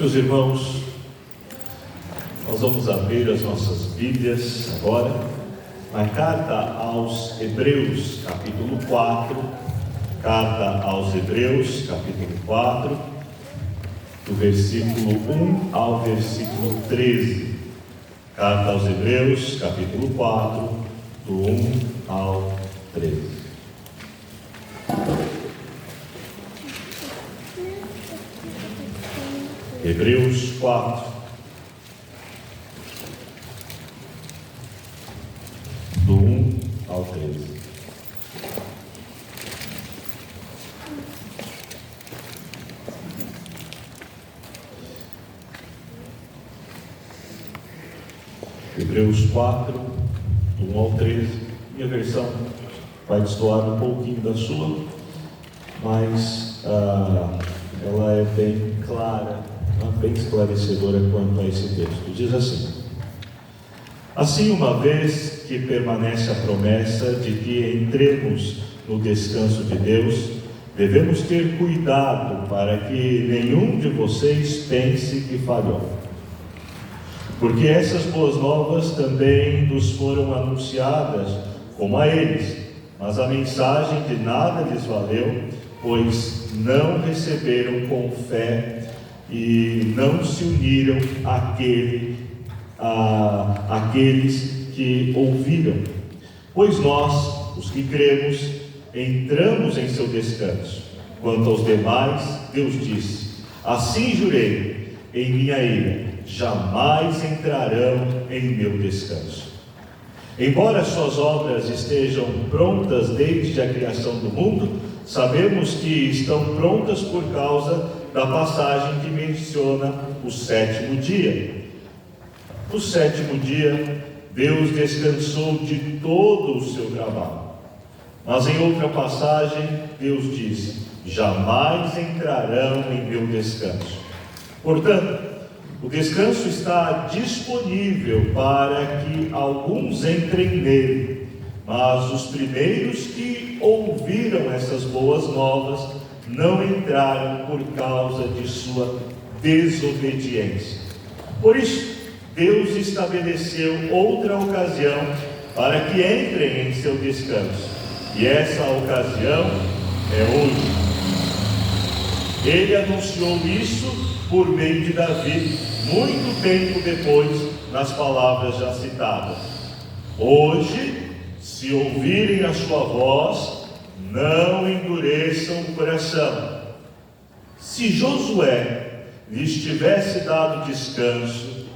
Meus irmãos, nós vamos abrir as nossas Bíblias agora na carta aos Hebreus, capítulo 4, carta aos Hebreus, capítulo 4, do versículo 1 ao versículo 13. Carta aos Hebreus, capítulo 4, do 1 ao 13. Hebreus 4, do 1 ao 13. Hebreus 4, do 1 ao 13. Minha versão vai destoar um pouquinho da sua, mas ela é bem clara, bem esclarecedora quanto a esse texto. Diz assim: assim, uma vez que permanece a promessa de que entremos no descanso de Deus, devemos ter cuidado para que nenhum de vocês pense que falhou. Porque essas boas novas também nos foram anunciadas como a eles, mas a mensagem de nada lhes valeu, pois não receberam com fé e não se uniram àqueles que ouviram. Pois nós, os que cremos, entramos em seu descanso. Quanto aos demais, Deus disse: assim jurei em minha ira, jamais entrarão em meu descanso. Embora suas obras estejam prontas desde a criação do mundo, sabemos que estão prontas por causa da passagem que menciona o sétimo dia. No sétimo dia, Deus descansou de todo o seu trabalho. Mas em outra passagem, Deus disse: jamais entrarão em meu descanso. Portanto, o descanso está disponível para que alguns entrem nele, mas os primeiros que ouviram essas boas novas não entraram por causa de sua desobediência. Por isso, Deus estabeleceu outra ocasião para que entrem em seu descanso, e essa ocasião é hoje. Ele anunciou isso por meio de Davi, muito tempo depois, nas palavras já citadas: hoje, se ouvirem a sua voz, não endureçam o coração. Se Josué lhes tivesse dado descanso,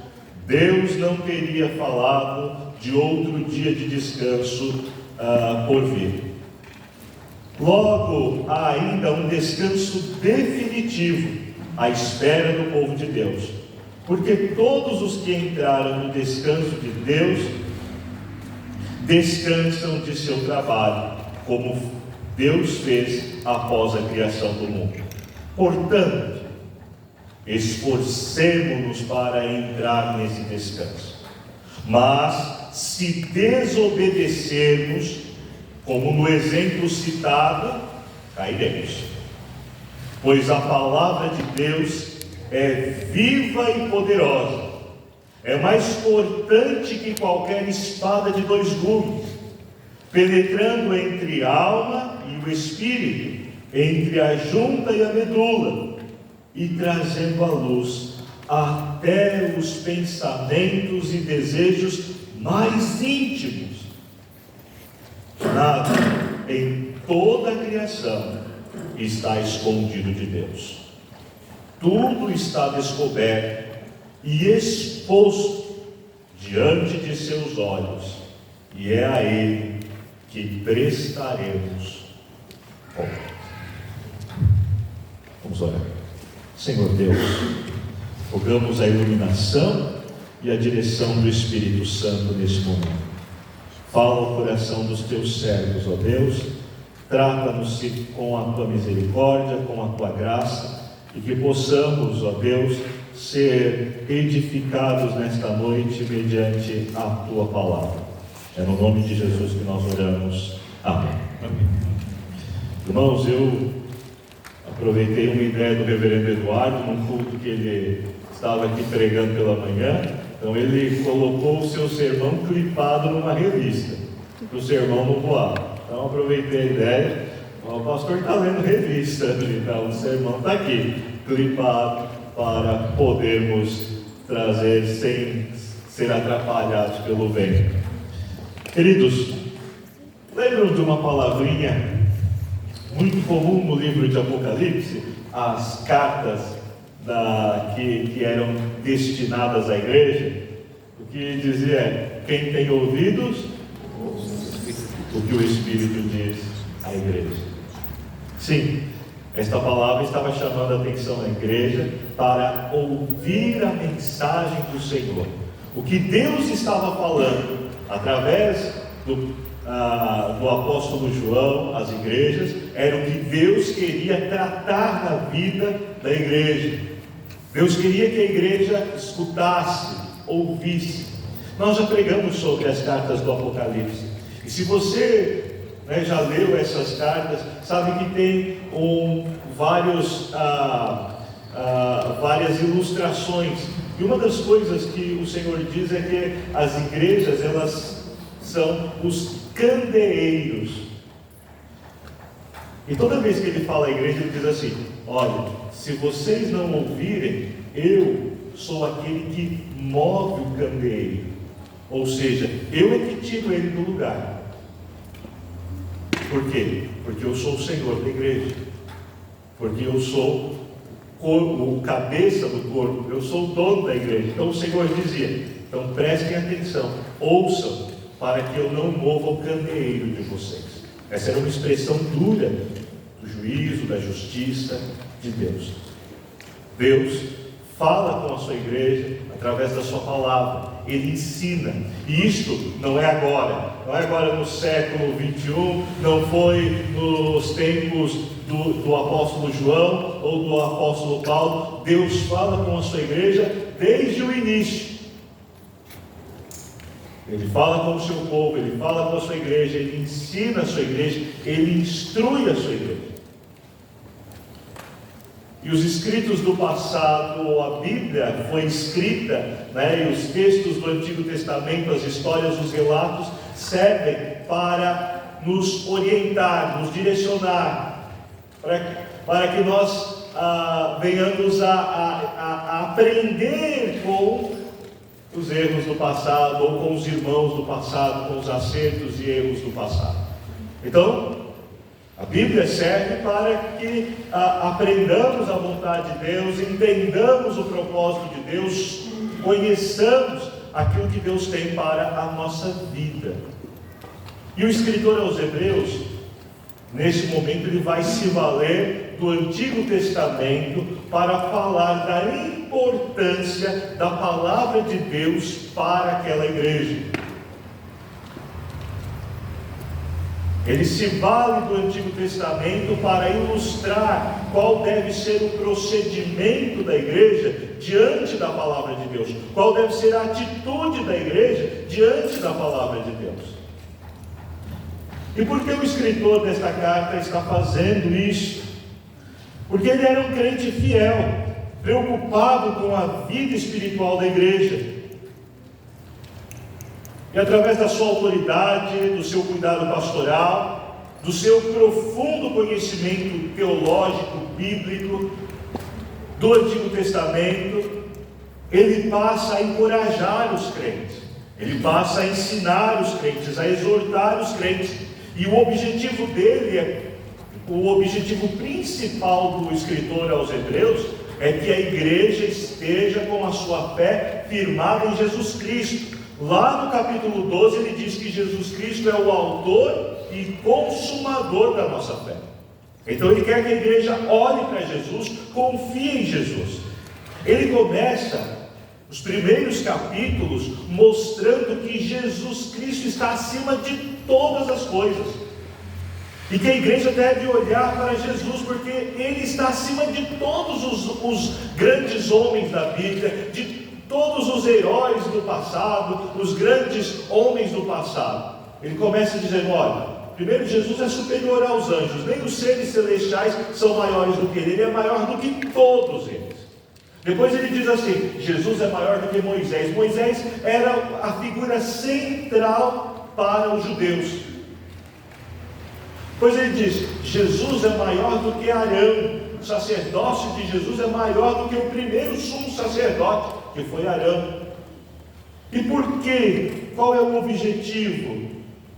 Deus não teria falado de outro dia de descanso por vir. Logo, há ainda um descanso definitivo à espera do povo de Deus, porque todos os que entraram no descanso de Deus descansam de seu trabalho, como Deus fez após a criação do mundo. Portanto, esforcemo-nos para entrar nesse descanso. Mas, se desobedecermos, como no exemplo citado, cairemos. Pois a palavra de Deus é viva e poderosa, é mais cortante que qualquer espada de dois gumes, penetrando entre a alma e o espírito, entre a junta e a medula, e trazendo à luz até os pensamentos e desejos mais íntimos. Nada em toda a criação está escondido de Deus. Tudo está descoberto e exposto diante de seus olhos, e é a Ele que prestaremos conta. Vamos orar. Senhor Deus, rogamos a iluminação e a direção do Espírito Santo nesse momento. Fala ao coração dos teus servos, ó Deus, trata-nos com a tua misericórdia, com a tua graça, e que possamos, ó Deus, ser edificados nesta noite mediante a tua palavra. É no nome de Jesus que nós oramos. Amém. Amém. Irmãos, eu Aproveitei uma ideia do reverendo Eduardo, num culto que ele estava aqui pregando pela manhã. Então ele colocou o seu sermão clipado numa revista, para o sermão não voar. Então aproveitei a ideia. O pastor está lendo revista, então o sermão está aqui, clipado, para podermos trazer sem ser atrapalhados pelo vento. Queridos, lembram de uma palavrinha muito comum no livro de Apocalipse? As cartas que eram destinadas à igreja. O que dizia é: quem tem ouvidos, o que o Espírito diz à igreja. Sim, esta palavra estava chamando a atenção da igreja para ouvir a mensagem do Senhor. O que Deus estava falando através do apóstolo João às igrejas era o que Deus queria tratar na vida da igreja. Deus queria que a igreja escutasse, ouvisse. Nós já pregamos sobre as cartas do Apocalipse. E se você já leu essas cartas, sabe que tem várias ilustrações. E uma das coisas que o Senhor diz é que as igrejas, elas são os candeeiros. E toda vez que ele fala à igreja, ele diz assim: olha, se vocês não ouvirem, eu sou aquele que move o candeeiro. Ou seja, eu é que tiro ele do lugar. Por quê? Porque eu sou o Senhor da igreja. Porque eu sou o cabeça do corpo. Eu sou o dono da igreja. Então o Senhor dizia: então prestem atenção, ouçam, para que eu não mova o candeeiro de vocês. Essa era uma expressão dura do juízo, da justiça de Deus. Deus fala com a sua igreja através da sua palavra. Ele ensina. E isto não é agora no século 21, não foi nos tempos do apóstolo João ou do apóstolo Paulo. Deus fala com a sua igreja desde o início. Ele fala com o seu povo, ele fala com a sua igreja, ele ensina a sua igreja, ele instrui a sua igreja. E os escritos do passado, a Bíblia foi escrita, e os textos do Antigo Testamento, as histórias, os relatos, servem para nos orientar, nos direcionar, para que nós venhamos a aprender com os erros do passado, ou com os irmãos do passado, com os acertos e erros do passado. Então, a Bíblia serve para que aprendamos a vontade de Deus, entendamos o propósito de Deus, conheçamos aquilo que Deus tem para a nossa vida. E o escritor aos Hebreus, nesse momento, ele vai se valer do Antigo Testamento para falar da importância da palavra de Deus para aquela igreja. Ele se vale do Antigo Testamento para ilustrar qual deve ser o procedimento da igreja diante da palavra de Deus, qual deve ser a atitude da igreja diante da palavra de Deus. E por que o escritor desta carta está fazendo isso? Porque ele era um crente fiel, preocupado com a vida espiritual da igreja. E através da sua autoridade, do seu cuidado pastoral, do seu profundo conhecimento teológico, bíblico, do Antigo Testamento, ele passa a encorajar os crentes, ele passa a ensinar os crentes, a exortar os crentes. E o objetivo dele, o objetivo principal do escritor aos Hebreus, é que a igreja esteja com a sua fé firmada em Jesus Cristo. Lá no capítulo 12 ele diz que Jesus Cristo é o autor e consumador da nossa fé. Então ele quer que a igreja olhe para Jesus, confie em Jesus. Ele começa os primeiros capítulos mostrando que Jesus Cristo está acima de todas as coisas, e que a igreja deve olhar para Jesus, porque Ele está acima de todos os grandes homens da Bíblia, de todos os heróis do passado, os grandes homens do passado. Ele começa dizendo: olha, Primeiro, Jesus é superior aos anjos, nem os seres celestiais são maiores do que ele é maior do que todos eles. Depois ele diz assim: Jesus é maior do que Moisés. Moisés era a figura central para os judeus. Depois ele diz: Jesus é maior do que Arão. O sacerdócio de Jesus é maior do que o primeiro sumo sacerdote, que foi Arão. E por quê? Qual é o objetivo?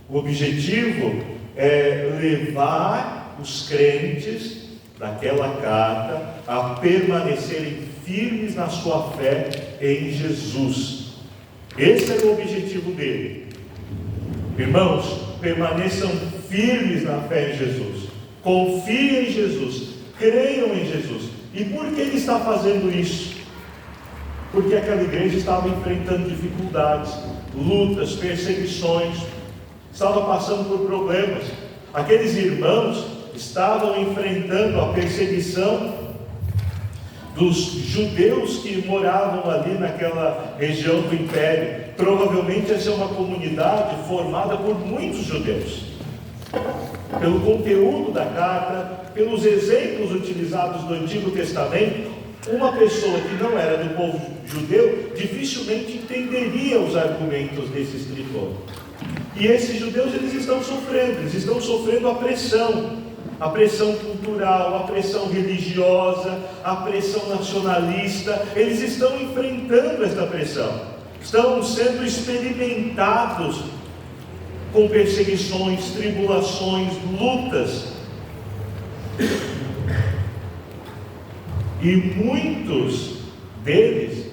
O objetivo é levar os crentes daquela carta a permanecerem firmes na sua fé em Jesus. Esse era o objetivo dele. Irmãos, permaneçam firmes na fé em Jesus, confiem em Jesus, creiam em Jesus. E por que ele está fazendo isso? Porque aquela igreja estava enfrentando dificuldades, lutas, perseguições, estava passando por problemas. Aqueles irmãos estavam enfrentando a perseguição dos judeus que moravam ali naquela região do império. Provavelmente essa é uma comunidade formada por muitos judeus. Pelo conteúdo da carta, pelos exemplos utilizados no Antigo Testamento, uma pessoa que não era do povo judeu dificilmente entenderia os argumentos desse escritor. E esses judeus, eles estão sofrendo a pressão cultural, a pressão religiosa, a pressão nacionalista. Eles estão enfrentando esta pressão, estão sendo experimentados com perseguições, tribulações, lutas. E muitos deles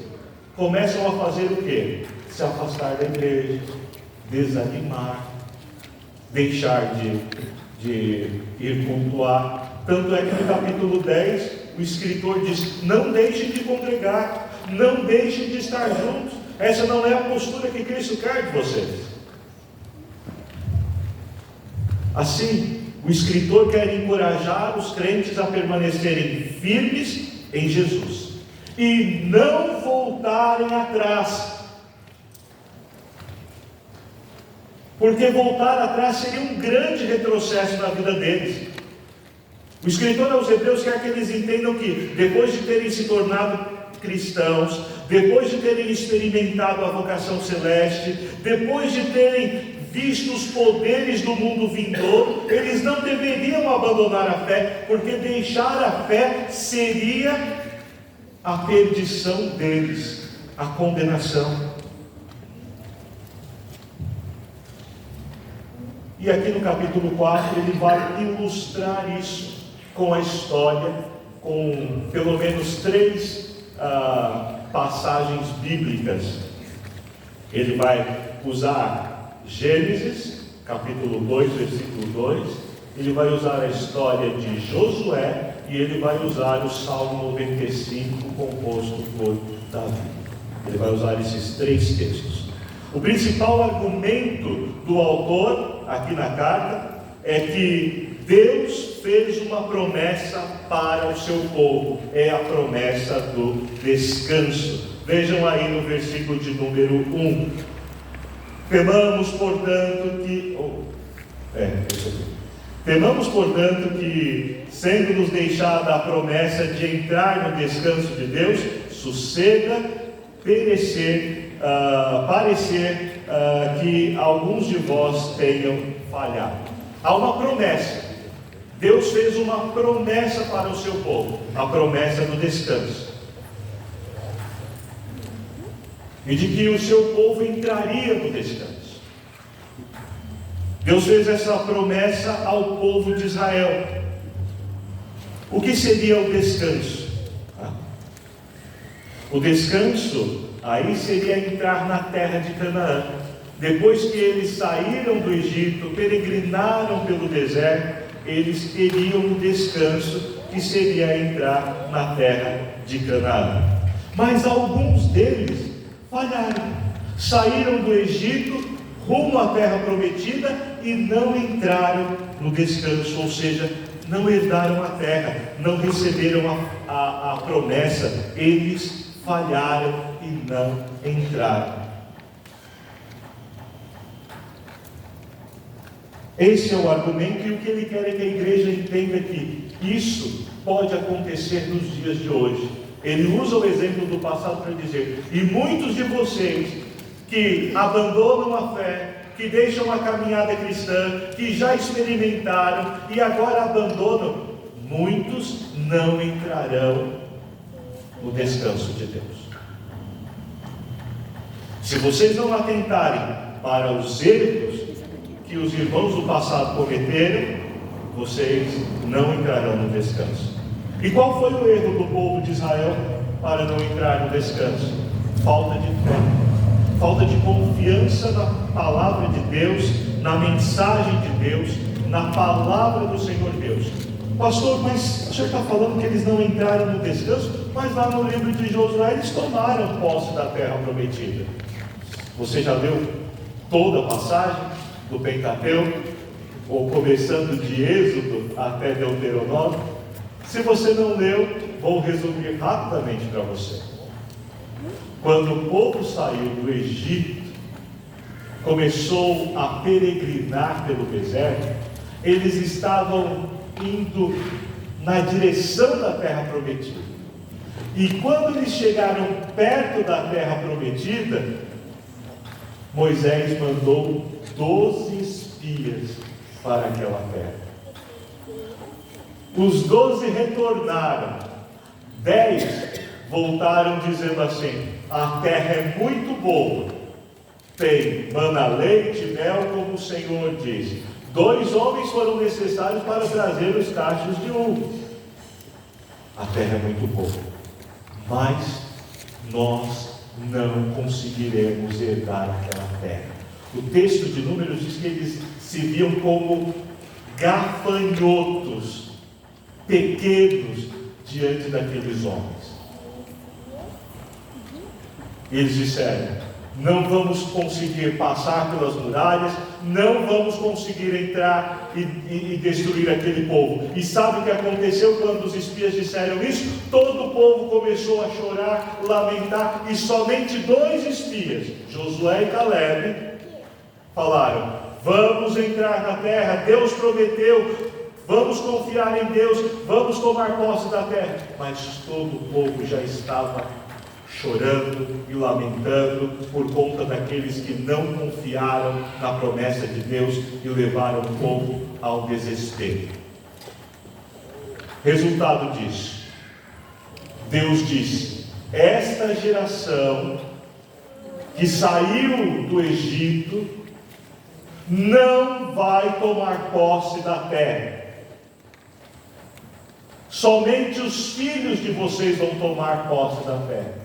começam a fazer o quê? Se afastar da igreja, desanimar, deixar de ir cultuar. Tanto é que no capítulo 10 o escritor diz: não deixem de congregar, não deixem de estar juntos. Essa não é a postura que Cristo quer de vocês. Assim, o escritor quer encorajar os crentes a permanecerem firmes em Jesus e não voltarem atrás. Porque voltar atrás seria um grande retrocesso na vida deles. O escritor aos Hebreus quer que eles entendam que, depois de terem se tornado cristãos, depois de terem experimentado a vocação celeste, depois de terem visto os poderes do mundo vindouro, eles não deveriam abandonar a fé, porque deixar a fé seria a perdição deles, a condenação. E aqui no capítulo 4 ele vai ilustrar isso com a história, com pelo menos 3 passagens bíblicas. Ele vai usar Gênesis, capítulo 2, versículo 2, ele vai usar a história de Josué e ele vai usar o Salmo 95, composto por Davi. Ele vai usar esses 3 textos. O principal argumento do autor, aqui na carta, é que Deus fez uma promessa para o seu povo. É a promessa do descanso. Vejam aí no versículo de número 1. Temamos, portanto, que, sendo-nos deixada a promessa de entrar no descanso de Deus, suceda parecer que alguns de vós tenham falhado. Há uma promessa. Deus fez uma promessa para o seu povo, a promessa do descanso, e de que o seu povo entraria no descanso. Deus fez essa promessa ao povo de Israel. O que seria o descanso? O descanso aí seria entrar na terra de Canaã. Depois que eles saíram do Egito, peregrinaram pelo deserto, eles teriam um descanso, que seria entrar na terra de Canaã. Mas alguns deles falharam, saíram do Egito rumo à terra prometida e não entraram no descanso, ou seja, não herdaram a terra, não receberam a promessa. Eles falharam e não entraram. Esse é o argumento, e o que ele quer é que a igreja entenda que isso pode acontecer nos dias de hoje. Ele usa o exemplo do passado para dizer: e muitos de vocês que abandonam a fé, que deixam a caminhada cristã, que já experimentaram e agora abandonam, muitos não entrarão no descanso de Deus. Se vocês não atentarem para os erros que os irmãos do passado cometeram, vocês não entrarão no descanso. E qual foi o erro do povo de Israel para não entrar no descanso? Falta de fé, falta de confiança na palavra de Deus, na mensagem de Deus, na palavra do Senhor Deus. Pastor, mas o senhor está falando que eles não entraram no descanso? Mas lá no livro de Josué eles tomaram posse da terra prometida. Você já leu toda a passagem do Pentateuco, ou começando de Êxodo até Deuteronômio? Se você não leu, vou resumir rapidamente para você. Quando o povo saiu do Egito, começou a peregrinar pelo deserto, eles estavam indo na direção da terra prometida. E quando eles chegaram perto da terra prometida, Moisés mandou 12 espias para aquela terra. Os 12 retornaram, 10 voltaram dizendo assim: a terra é muito boa, tem mana, leite, mel, como o Senhor diz. 2 homens foram necessários para trazer os cachos de uva. A terra é muito boa, mas nós não conseguiremos herdar aquela terra. O texto de Números diz que eles se viam como gafanhotos, pequenos diante daqueles homens. Eles disseram: não vamos conseguir passar pelas muralhas, não vamos conseguir entrar e destruir aquele povo. E sabe o que aconteceu quando os espias disseram isso? Todo o povo começou a chorar, lamentar, e somente 2 espias, Josué e Caleb, falaram: vamos entrar na terra, Deus prometeu, vamos confiar em Deus, vamos tomar posse da terra. Mas todo o povo já estava chorando e lamentando por conta daqueles que não confiaram na promessa de Deus e levaram o povo ao desespero. Resultado disso, Deus disse: esta geração que saiu do Egito não vai tomar posse da terra. Somente os filhos de vocês vão tomar posse da terra.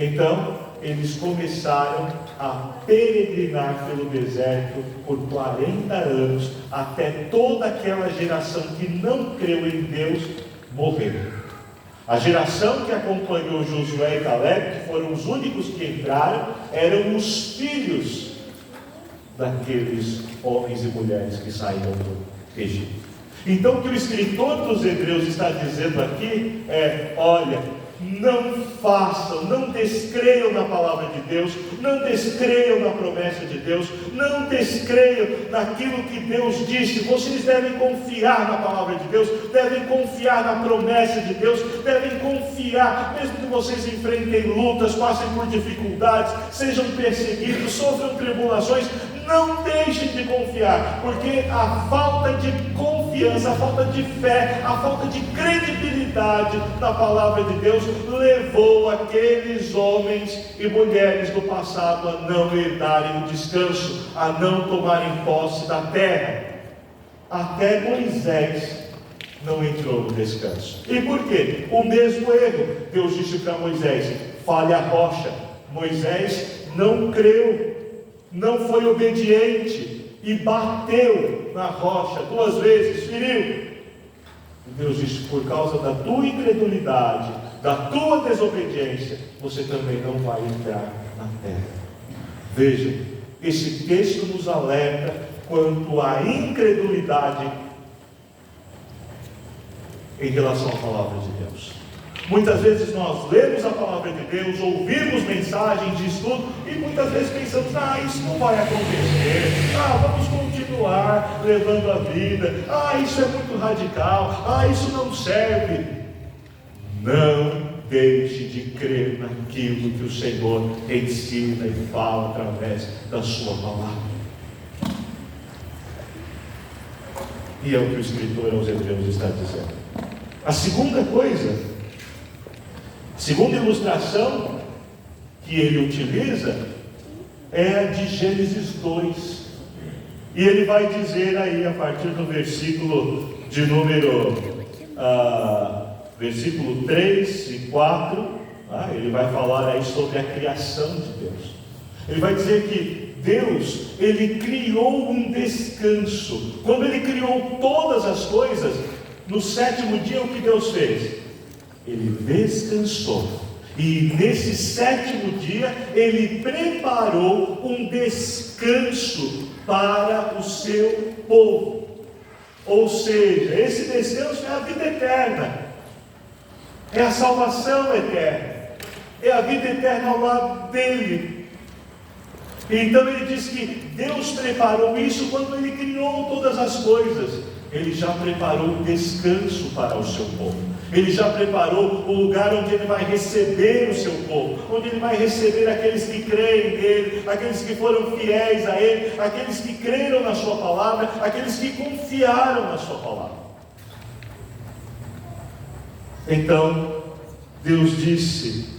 Então, eles começaram a peregrinar pelo deserto por 40 anos, até toda aquela geração que não creu em Deus morrer. A geração que acompanhou Josué e Caleb, que foram os únicos que entraram, eram os filhos daqueles homens e mulheres que saíram do Egito. Então, o que o escritor dos Hebreus está dizendo aqui é: olha, não façam, não descreiam na palavra de Deus, não descreiam na promessa de Deus, não descreiam naquilo que Deus disse. Vocês devem confiar na palavra de Deus, devem confiar na promessa de Deus, devem confiar, mesmo que vocês enfrentem lutas, passem por dificuldades, sejam perseguidos, sofram tribulações, não deixem de confiar, porque a falta de confiança, a falta de fé, a falta de credibilidade na palavra de Deus levou aqueles homens e mulheres do passado a não herdarem o descanso, a não tomarem posse da terra. Até Moisés não entrou no descanso. E por quê? O mesmo erro. Deus disse para Moisés: fale a rocha. Moisés não creu, não foi obediente e bateu na rocha 2 vezes, feriu. E Deus disse: por causa da tua incredulidade, da tua desobediência, você também não vai entrar na terra. Vejam, esse texto nos alerta quanto à incredulidade em relação à palavra de Deus. Muitas vezes nós lemos a palavra de Deus, ouvimos mensagens de estudo e muitas vezes pensamos: isso não vai acontecer, vamos continuar levando a vida, isso é muito radical, isso não serve. Não deixe de crer naquilo que o Senhor ensina e fala através da sua palavra. E é o que o escritor aos Hebreus está dizendo. A segunda coisa, segunda ilustração que ele utiliza é a de Gênesis 2. E ele vai dizer aí, a partir do versículo de versículo 3 e 4, ele vai falar aí sobre a criação de Deus. Ele vai dizer que Deus, ele criou um descanso. Quando ele criou todas as coisas, no sétimo dia o que Deus fez? Ele descansou. E nesse sétimo dia, ele preparou um descanso para o seu povo. Ou seja, esse descanso é a vida eterna, é a salvação eterna, é a vida eterna ao lado dele. Então ele diz que Deus preparou isso quando ele criou todas as coisas. Ele já preparou um descanso para o seu povo. Ele já preparou o lugar onde ele vai receber o seu povo, onde ele vai receber aqueles que creem nele, aqueles que foram fiéis a ele, aqueles que creram na sua palavra, aqueles que confiaram na sua palavra. Então Deus disse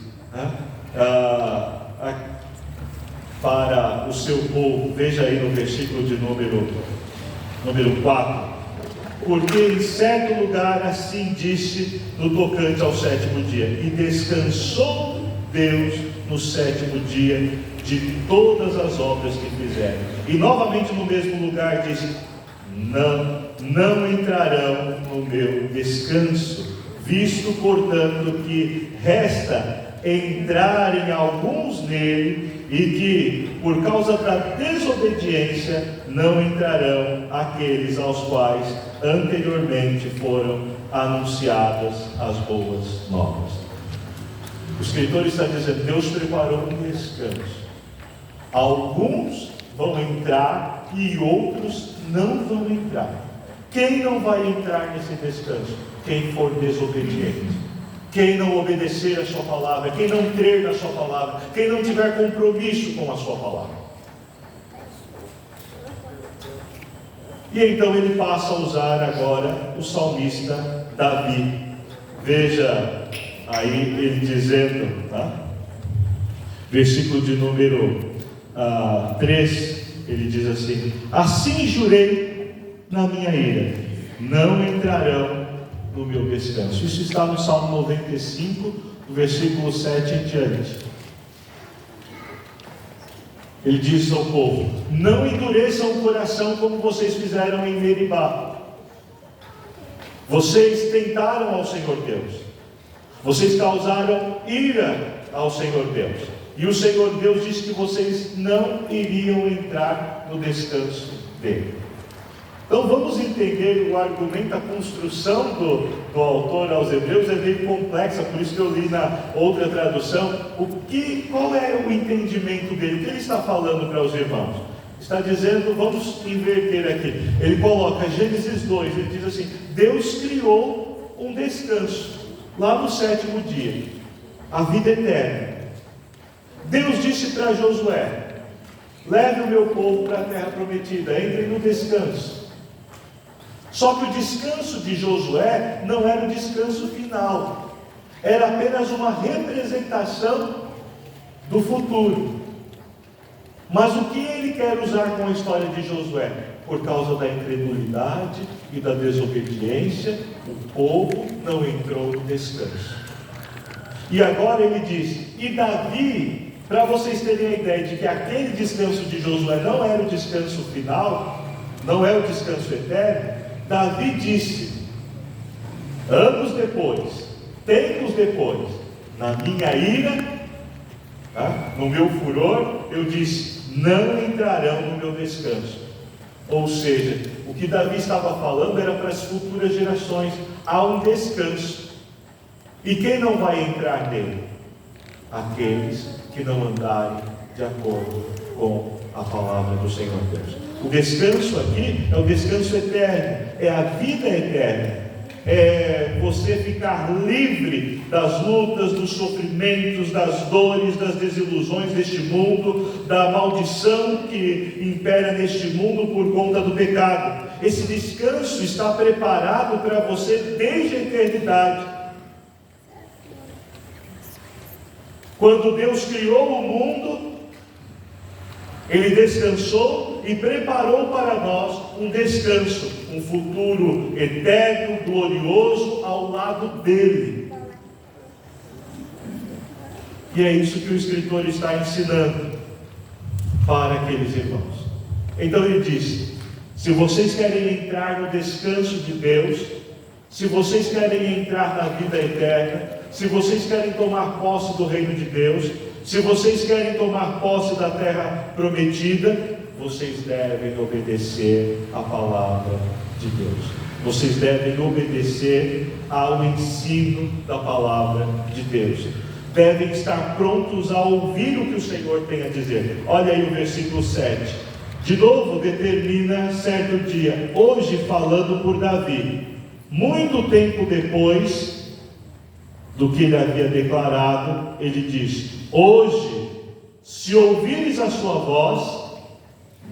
para o seu povo, veja aí no versículo de número 4: porque em certo lugar assim disse no tocante ao sétimo dia, e descansou Deus no sétimo dia de todas as obras que fizeram. E novamente no mesmo lugar diz: não entrarão no meu descanso, visto portanto que resta entrarem alguns nele, e que por causa da desobediência não entrarão aqueles aos quais anteriormente foram anunciadas as boas novas. O escritor está dizendo: Deus preparou um descanso. Alguns vão entrar e outros não vão entrar. Quem não vai entrar nesse descanso? Quem for desobediente, quem não obedecer a sua palavra, quem não crer na sua palavra, quem não tiver compromisso com a sua palavra. E então ele passa a usar agora o salmista Davi. Veja aí ele dizendo, versículo de número 3, ele diz assim: assim jurei na minha ira, não entrarão no meu descanso. Isso está no Salmo 95, do versículo 7 em diante. Ele diz ao povo: não endureçam o coração como vocês fizeram em Meribá. Vocês tentaram ao Senhor Deus, vocês causaram ira ao Senhor Deus, e o Senhor Deus disse que vocês não iriam entrar no descanso dele. Então vamos entender o argumento, a construção do autor aos Hebreus é bem complexa, por isso que eu li na outra tradução. Qual é o entendimento dele? O que ele está falando para os irmãos? Está dizendo, vamos inverter aqui. Ele coloca Gênesis 2, ele diz assim: Deus criou um descanso lá no sétimo dia, a vida eterna. Deus disse para Josué: leve o meu povo para a terra prometida, entrem no descanso. Só que o descanso de Josué não era o descanso final, era apenas uma representação do futuro. Mas o que ele quer usar com a história de Josué? Por causa da incredulidade e da desobediência, o povo não entrou no descanso. E agora ele diz: e Davi, para vocês terem a ideia de que aquele descanso de Josué não era o descanso final, não é o descanso eterno, Davi disse, anos depois, tempos depois, na minha ira, no meu furor, eu disse: não entrarão no meu descanso. Ou seja, o que Davi estava falando era para as futuras gerações: há um descanso. E quem não vai entrar nele? Aqueles que não andarem de acordo com a palavra do Senhor Deus. O descanso aqui é o descanso eterno, é a vida eterna. É você ficar livre das lutas, dos sofrimentos, das dores, das desilusões deste mundo, da maldição que impera neste mundo por conta do pecado. Esse descanso está preparado para você desde a eternidade. Quando Deus criou o mundo, Ele descansou e preparou para nós um descanso, um futuro eterno, glorioso ao lado dele. E é isso que o escritor está ensinando para aqueles irmãos. Então ele diz: se vocês querem entrar no descanso de Deus, se vocês querem entrar na vida eterna, se vocês querem tomar posse do reino de Deus, se vocês querem tomar posse da terra prometida, vocês devem obedecer à palavra de Deus. Vocês devem obedecer ao ensino da palavra de Deus. Devem estar prontos a ouvir o que o Senhor tem a dizer. Olha aí o versículo 7. De novo determina certo dia, hoje falando por Davi, muito tempo depois do que ele havia declarado, ele diz: hoje, se ouvires a sua voz,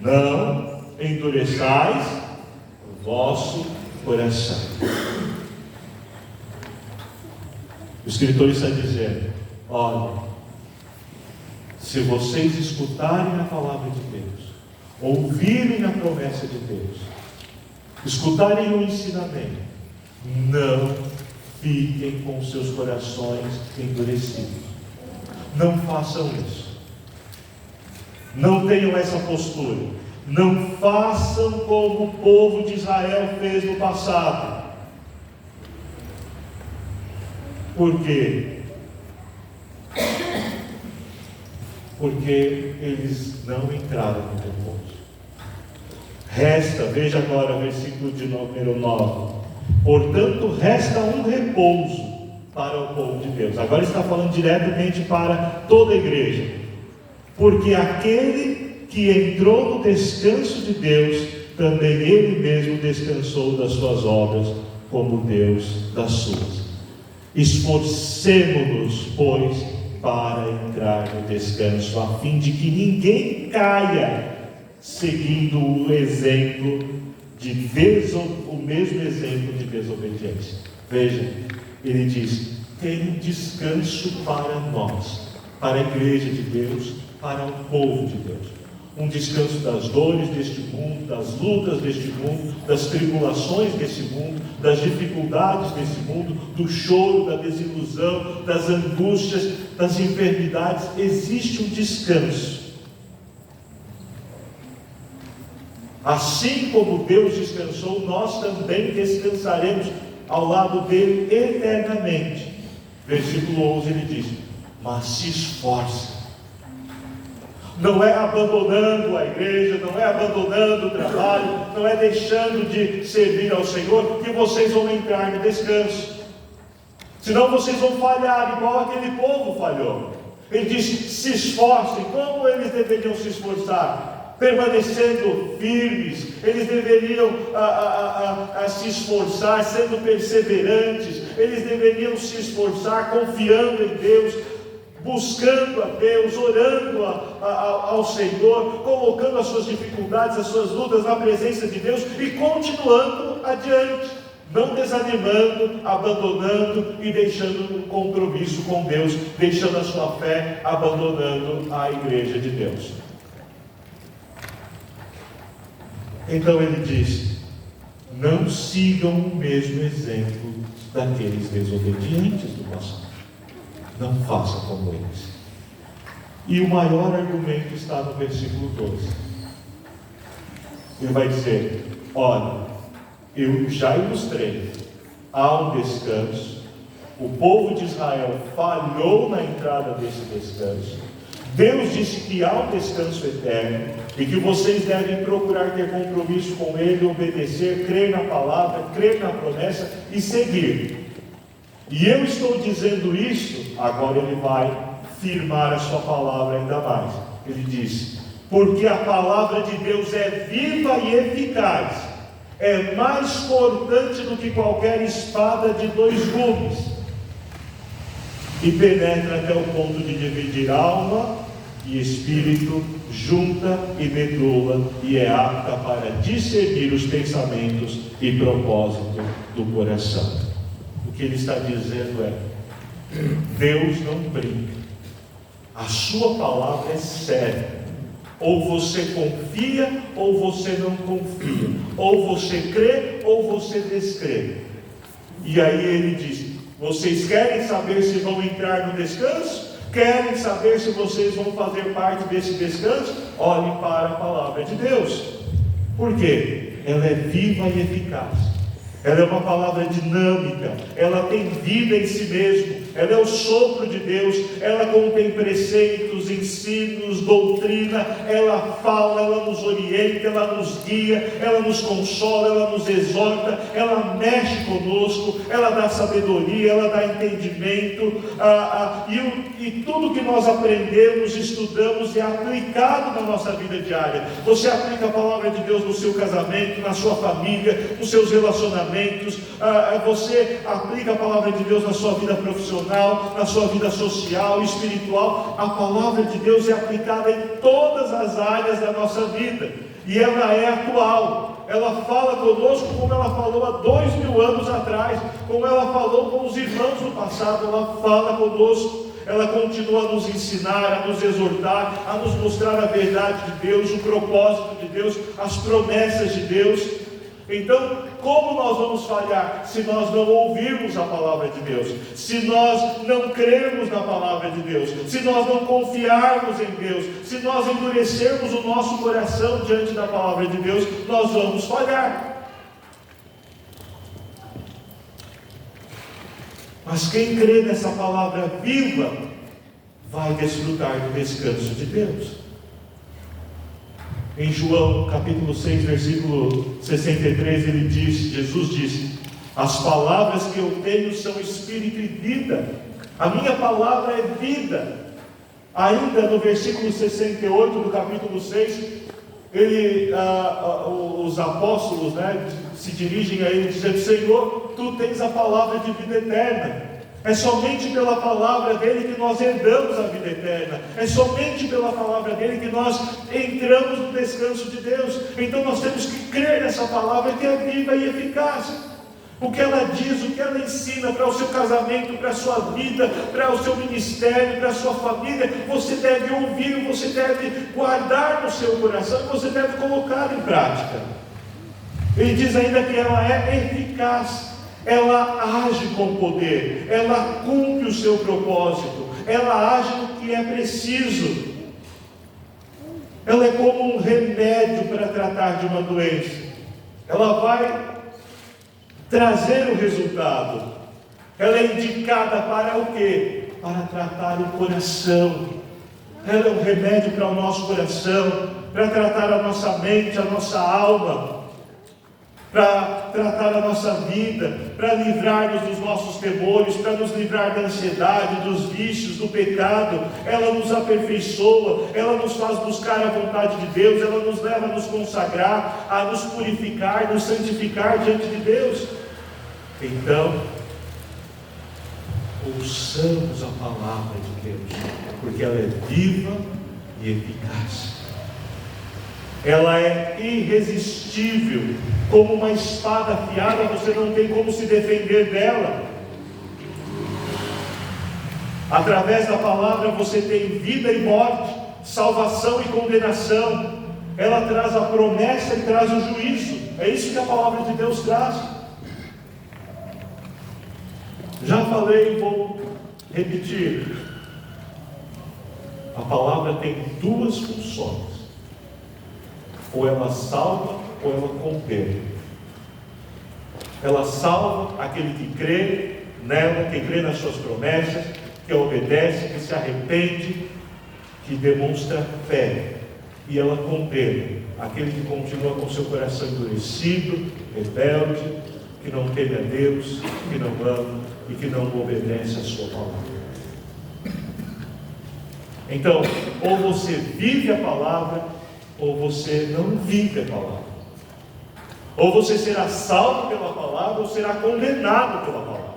não endureçais o vosso coração. O escritor está dizendo: olha, se vocês escutarem a palavra de Deus, ouvirem a promessa de Deus, escutarem o ensinamento, não fiquem com seus corações endurecidos. Não façam isso. Não tenham essa postura. Não façam como o povo de Israel fez no passado. Por quê? Porque eles não entraram no repouso. Resta, veja agora o versículo de número 9. Portanto, resta um repouso para o povo de Deus. Agora está falando diretamente para toda a igreja. Porque aquele que entrou no descanso de Deus, também ele mesmo descansou das suas obras, como Deus das suas. Esforcemo-nos, pois, para entrar no descanso, a fim de que ninguém caia, seguindo o exemplo o mesmo exemplo de desobediência. Veja, ele diz: tem um descanso para nós, para a igreja de Deus, para o povo de Deus. Um descanso das dores deste mundo, das lutas deste mundo, das tribulações deste mundo, das dificuldades deste mundo, do choro, da desilusão, das angústias, das enfermidades. Existe um descanso. Assim como Deus descansou, nós também descansaremos ao lado dele eternamente. Versículo 11 ele diz: mas se esforce. Não é abandonando a igreja, não é abandonando o trabalho, não é deixando de servir ao Senhor que vocês vão entrar no descanso. Senão vocês vão falhar, igual aquele povo falhou. Ele diz: se esforcem. Como eles deveriam se esforçar? Permanecendo firmes. Eles deveriam se esforçar, sendo perseverantes. Eles deveriam se esforçar, confiando em Deus, buscando a Deus, orando ao Senhor, colocando as suas dificuldades, as suas lutas na presença de Deus e continuando adiante, não desanimando, abandonando e deixando um compromisso com Deus, deixando a sua fé, abandonando a igreja de Deus. Então ele diz: não sigam o mesmo exemplo daqueles desobedientes do passado. Não façam como eles. E o maior argumento está no versículo 12. Ele vai dizer: olha, eu já ilustrei, há um descanso, o povo de Israel falhou na entrada desse descanso, Deus disse que há um descanso eterno, e que vocês devem procurar ter compromisso com Ele, obedecer, crer na palavra, crer na promessa e seguir. E eu estou dizendo isso, agora ele vai firmar a sua palavra ainda mais. Ele diz: porque a palavra de Deus é viva e eficaz, é mais cortante do que qualquer espada de 2 gumes, e penetra até o ponto de dividir alma e espírito, junta e medula, e é apta para discernir os pensamentos e propósitos do coração. O que ele está dizendo é: Deus não brinca, a sua palavra é séria. Ou você confia, ou você não confia, ou você crê, ou você descrê. E aí ele diz: vocês querem saber se vão entrar no descanso? Querem saber se vocês vão fazer parte desse descanso? Olhem para a palavra de Deus. Por quê? Ela é viva e eficaz. Ela é uma palavra dinâmica, ela tem vida em si mesmo, ela é o sopro de Deus, ela contém preceitos, ensinos, doutrina, ela fala, ela nos orienta, ela nos guia, ela nos consola, ela nos exorta, ela mexe conosco, ela dá sabedoria, ela dá entendimento, e tudo que nós aprendemos, estudamos é aplicado na nossa vida diária. Você aplica a palavra de Deus no seu casamento, na sua família, nos seus relacionamentos, você aplica a palavra de Deus na sua vida profissional, na sua vida social, espiritual. A palavra de Deus é aplicada em todas as áreas da nossa vida, e ela é atual. Ela fala conosco como ela falou há 2000 anos atrás, como ela falou com os irmãos no passado. Ela fala conosco, ela continua a nos ensinar, a nos exortar, a nos mostrar a verdade de Deus, o propósito de Deus, as promessas de Deus. Então, como nós vamos falhar se nós não ouvirmos a palavra de Deus, se nós não crermos na palavra de Deus, se nós não confiarmos em Deus, se nós endurecermos o nosso coração diante da palavra de Deus, nós vamos falhar. Mas quem crê nessa palavra viva vai desfrutar do descanso de Deus. Em João capítulo 6, versículo 63, ele diz, Jesus disse: as palavras que eu tenho são espírito e vida. A minha palavra é vida. Ainda no versículo 68 do capítulo 6, os apóstolos, se dirigem a ele dizendo: Senhor, tu tens a palavra de vida eterna. É somente pela palavra dele que nós herdamos a vida eterna. É somente pela palavra dele que nós entramos no descanso de Deus. Então nós temos que crer nessa palavra que é viva e eficaz. O que ela diz, o que ela ensina para o seu casamento, para a sua vida, para o seu ministério, para a sua família, você deve ouvir, você deve guardar no seu coração, você deve colocar em prática. Ele diz ainda que ela é eficaz. Ela age com poder, ela cumpre o seu propósito, ela age no que é preciso. Ela é como um remédio para tratar de uma doença. Ela vai trazer o resultado. Ela é indicada para o quê? Para tratar o coração. Ela é um remédio para o nosso coração, para tratar a nossa mente, a nossa alma, para tratar a nossa vida, para livrar-nos dos nossos temores, para nos livrar da ansiedade, dos vícios, do pecado. Ela nos aperfeiçoa, ela nos faz buscar a vontade de Deus, ela nos leva a nos consagrar, a nos purificar, nos santificar diante de Deus. Então, ouçamos a palavra de Deus, porque ela é viva e eficaz. Ela é irresistível, como uma espada afiada, você não tem como se defender dela. Através da palavra você tem vida e morte, salvação e condenação. Ela traz a promessa e traz o juízo. É isso que a palavra de Deus traz. Já falei e vou repetir. A palavra tem duas funções: ou ela salva, ou ela condena. Ela salva aquele que crê nela, que crê nas suas promessas, que obedece, que se arrepende, que demonstra fé. E ela condena aquele que continua com seu coração endurecido, rebelde, que não teme a Deus, que não ama e que não obedece a sua palavra. Então, ou você vive a palavra, ou você não vive a palavra. Ou você será salvo pela palavra, ou será condenado pela palavra.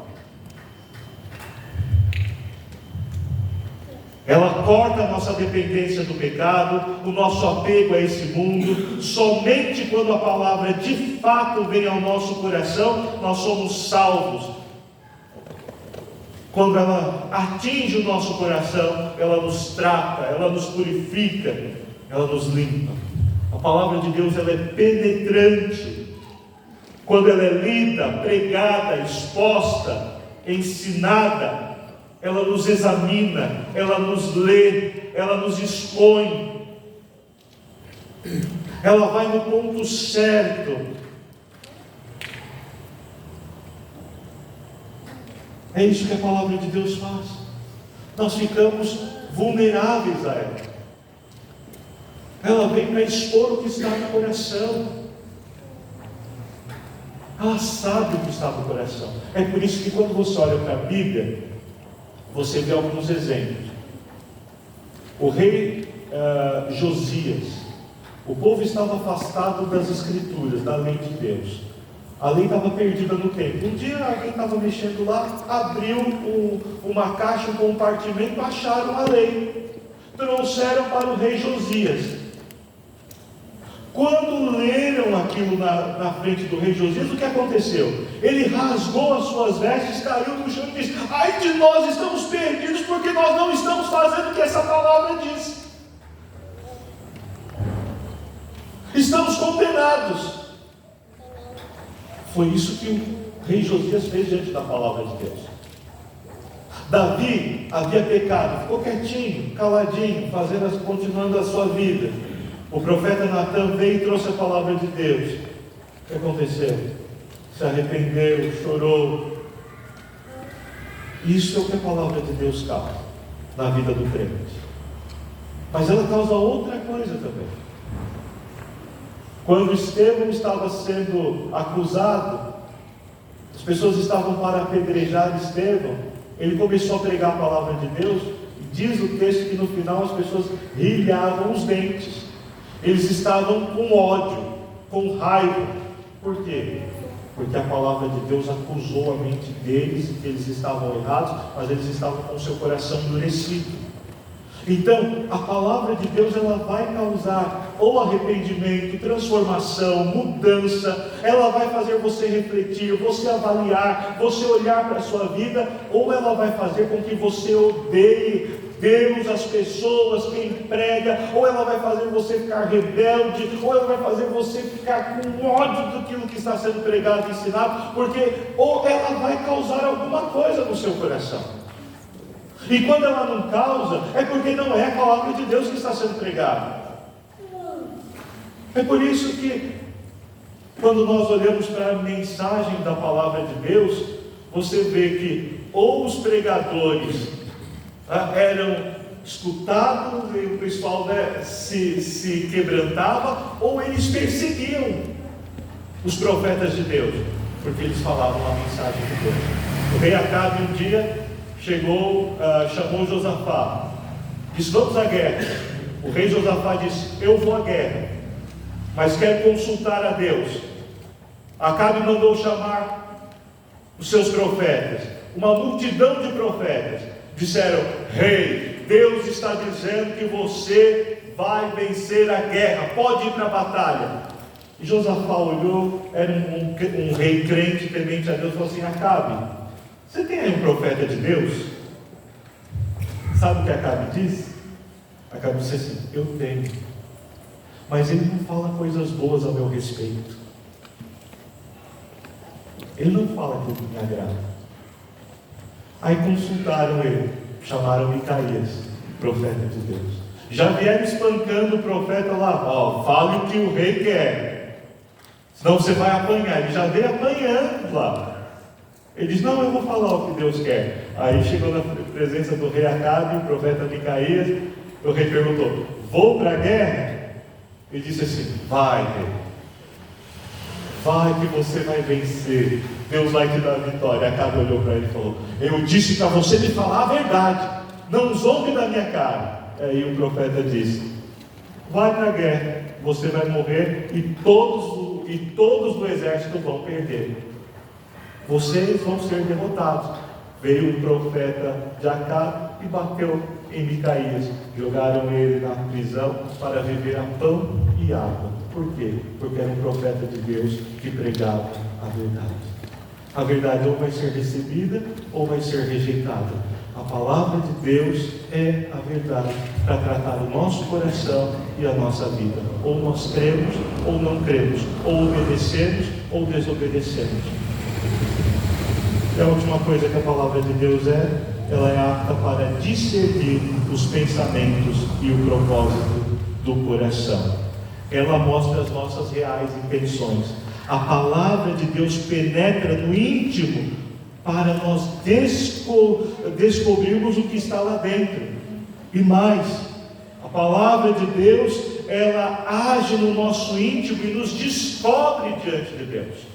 Ela corta a nossa dependência do pecado, o nosso apego a esse mundo. Somente quando a palavra de fato vem ao nosso coração, nós somos salvos. Quando ela atinge o nosso coração, ela nos trata, ela nos purifica, ela nos limpa. A palavra de Deus, ela é penetrante. Quando ela é lida, pregada, exposta, ensinada, ela nos examina, ela nos lê, ela nos expõe. Ela vai no ponto certo. É isso que a palavra de Deus faz. Nós ficamos vulneráveis a ela. Ela vem para expor o que está no coração. Ela sabe o que está no coração. É por isso que quando você olha para a Bíblia, você vê alguns exemplos. O rei Josias, o povo estava afastado das Escrituras, da lei de Deus. A lei estava perdida no templo. Um dia alguém estava mexendo lá, abriu uma caixa, um compartimento, acharam a lei. Trouxeram para o rei Josias. Quando leram aquilo na frente do rei Josias, o que aconteceu? Ele rasgou as suas vestes, caiu no chão e disse: ai de nós, estamos perdidos porque nós não estamos fazendo o que essa palavra diz. Estamos condenados. Foi isso que o rei Josias fez diante da palavra de Deus. Davi havia pecado, ficou quietinho, caladinho, continuando a sua vida. O profeta Natan veio e trouxe a palavra de Deus. O que aconteceu? Se arrependeu, chorou. Isso é o que a palavra de Deus causa na vida do crente. Mas ela causa outra coisa também. Quando Estevão estava sendo acusado, as pessoas estavam para apedrejar Estevão, ele começou a pregar a palavra de Deus, e diz o texto que no final as pessoas rilhavam os dentes. Eles estavam com ódio, com raiva. Por quê? Porque a palavra de Deus acusou a mente deles, que eles estavam errados, mas eles estavam com o seu coração endurecido. Então, a palavra de Deus, ela vai causar ou arrependimento, transformação, mudança. Ela vai fazer você refletir, você avaliar, você olhar para a sua vida, ou ela vai fazer com que você odeie Deus, as pessoas, quem prega, ou ela vai fazer você ficar rebelde, ou ela vai fazer você ficar com ódio daquilo que está sendo pregado e ensinado, porque ou ela vai causar alguma coisa no seu coração. E quando ela não causa, é porque não é a palavra de Deus que está sendo pregada. É por isso que, quando nós olhamos para a mensagem da palavra de Deus, você vê que ou os pregadores eram escutados e o pessoal se quebrantava, ou eles perseguiam os profetas de Deus, porque eles falavam a mensagem de Deus. O rei Acabe um dia chegou, chamou Josafá, disse: vamos à guerra. O rei Josafá disse: eu vou à guerra, mas quero consultar a Deus. Acabe mandou chamar os seus profetas, uma multidão de profetas. Disseram: rei, Deus está dizendo que você vai vencer a guerra, pode ir para a batalha. E Josafá olhou, era um rei crente, temente a Deus, falou assim: Acabe, você tem aí um profeta de Deus? Sabe o que Acabe disse? Acabe disse assim: eu tenho, mas ele não fala coisas boas a meu respeito. Ele não fala aquilo que me agrada. Aí consultaram ele, chamaram Micaías, profeta de Deus. Já vieram espancando o profeta lá: fale o que o rei quer, senão você vai apanhar. Ele já veio apanhando lá. Ele diz: não, eu vou falar o que Deus quer. Aí chegou na presença do rei Acabe, o profeta Micaías. O rei perguntou: vou para a guerra? Ele disse assim: vai, rei, vai que você vai vencer, Deus vai te dar a vitória. Acabe olhou para ele e falou: eu disse para você me falar a verdade, não zombe da minha cara. Aí o profeta disse: vai para a guerra, você vai morrer e todos do exército vão perder. Vocês vão ser derrotados. Veio o profeta de Acabe e bateu em Micaías. Jogaram ele na prisão para viver a pão e água. Por quê? Porque era um profeta de Deus que pregava a verdade. A verdade ou vai ser recebida ou vai ser rejeitada. A palavra de Deus é a verdade para tratar o nosso coração e a nossa vida. Ou nós cremos ou não cremos, ou obedecemos ou desobedecemos. E a última coisa que a palavra de Deus ela é apta para discernir os pensamentos e o propósito do coração. Ela mostra as nossas reais intenções. A palavra de Deus penetra no íntimo para nós descobrirmos o que está lá dentro. E mais, a palavra de Deus, ela age no nosso íntimo e nos descobre diante de Deus.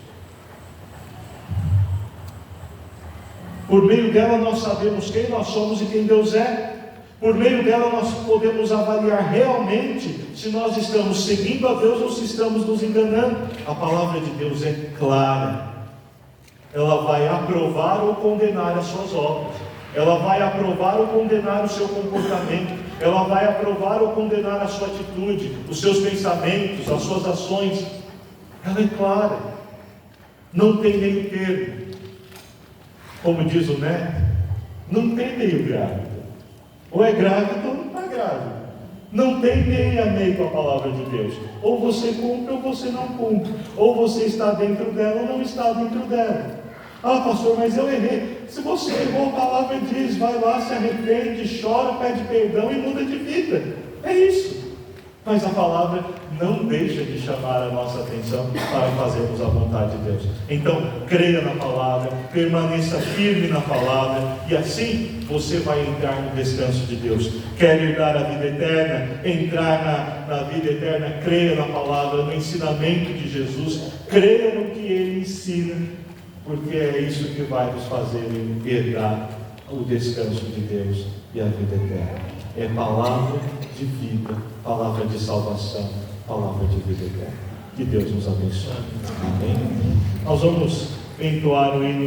Por meio dela nós sabemos quem nós somos e quem Deus é. Por meio dela nós podemos avaliar realmente se nós estamos seguindo a Deus ou se estamos nos enganando. A palavra de Deus é clara. Ela vai aprovar ou condenar as suas obras. Ela vai aprovar ou condenar o seu comportamento. Ela vai aprovar ou condenar a sua atitude, os seus pensamentos, as suas ações. Ela é clara. Não tem meio termo. Como diz o Neto, não tem meio grávida. Ou é grávida ou não está grávida. Não tem meio a meio com a palavra de Deus. Ou você cumpre ou você não cumpre. Ou você está dentro dela ou não está dentro dela. Ah, pastor, mas eu errei. Se você errou, a palavra diz: vai lá, se arrepende, chora, pede perdão e muda de vida. É isso. Mas a palavra não deixa de chamar a nossa atenção para fazermos a vontade de Deus. Então, creia na palavra, permaneça firme na palavra, e assim você vai entrar no descanso de Deus. Quer herdar a vida eterna? Entrar na vida eterna, creia na palavra, no ensinamento de Jesus, creia no que Ele ensina, porque é isso que vai nos fazer herdar o descanso de Deus e a vida eterna. É palavra de vida, palavra de salvação, palavra de vida eterna. Que Deus nos abençoe. Amém. Nós vamos entoar o hino